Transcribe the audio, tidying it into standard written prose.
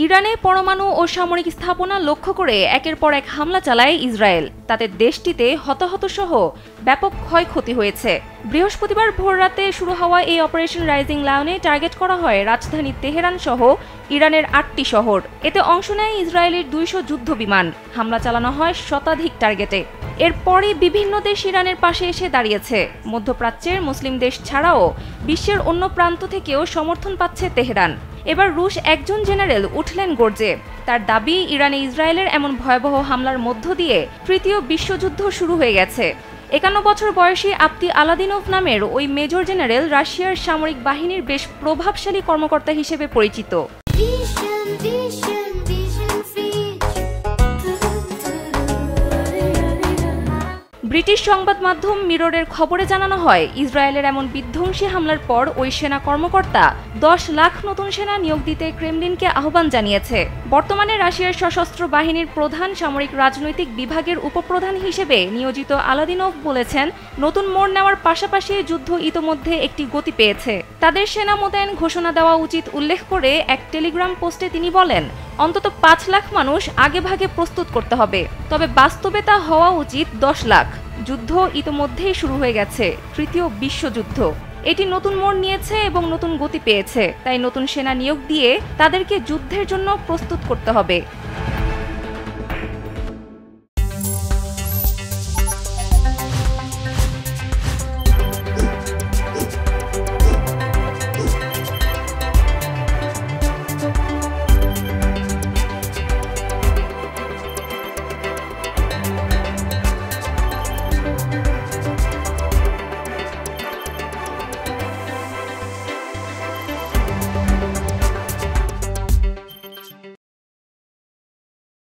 ইরানে পরমাণু ও সামরিক স্থাপনা লক্ষ্য করে একের পর এক হামলা চালায় ইসরায়েল। তাতে দেশটিতে হতাহতসহ ব্যাপক ক্ষয়ক্ষতি হয়েছে। বৃহস্পতিবার ভোররাতে শুরু হওয়া এই অপারেশন রাইজিং লায়নে টার্গেট করা হয় রাজধানী তেহরান সহ ইরানের ৮টি শহর। এতে অংশ নেয় ইসরায়েলের ২০০ যুদ্ধবিমান। হামলা চালানো হয় শতাধিক টার্গেটে। এরপরই বিভিন্ন দেশ ইরানের পাশে এসে দাঁড়িয়েছে। মধ্যপ্রাচ্যের মুসলিম দেশ ছাড়াও বিশ্বের অন্য প্রান্ত থেকেও সমর্থন পাচ্ছে তেহরান। এবার রুশ একজন জেনারেল উঠলেন গর্জে। তার দাবি, ইরানে ইসরায়েলের এমন ভয়াবহ হামলার মধ্য দিয়ে তৃতীয় বিশ্বযুদ্ধ শুরু হয়ে গেছে। ৫১ বছর বয়সী আপ্তি আলাদিনভ নামের ওই মেজর জেনারেল রাশিয়ার সামরিক বাহিনীর বেশ প্রভাবশালী কর্মকর্তা হিসেবে পরিচিত। ব্রিটিশ সংবাদ মাধ্যম মিররের খবরে জানানো হয়, ইসরায়েলের এমন বিধ্বংসী হামলার পর ওই সেনা কর্মকর্তা ১০ লাখ নতুন সেনা নিয়োগ দিতে ক্রেমলিনকে আহ্বান জানিয়েছে। বর্তমানে রাশিয়ার সশস্ত্র বাহিনীর প্রধান সামরিক রাজনৈতিক বিভাগের উপপ্রধান হিসেবে নিয়োজিত আলাদিনভ বলেছেন, নতুন মোড় নেওয়ার পাশাপাশি যুদ্ধ ইতোমধ্যে একটি গতি পেয়েছে। তাদের সেনা মোতায়েন ঘোষণা দেওয়া উচিত উল্লেখ করে এক টেলিগ্রাম পোস্টে তিনি বলেন, অন্তত ৫ লাখ মানুষ আগেভাগে প্রস্তুত করতে হবে, তবে বাস্তবে তা হওয়া উচিত ১০ লাখ। যুদ্ধ ইতোমধ্যেই শুরু হয়ে গেছে, তৃতীয় বিশ্বযুদ্ধ। এটি নতুন মোড় নিয়েছে এবং নতুন গতি পেয়েছে, তাই নতুন সেনা নিয়োগ দিয়ে তাদেরকে যুদ্ধের জন্য প্রস্তুত করতে হবে।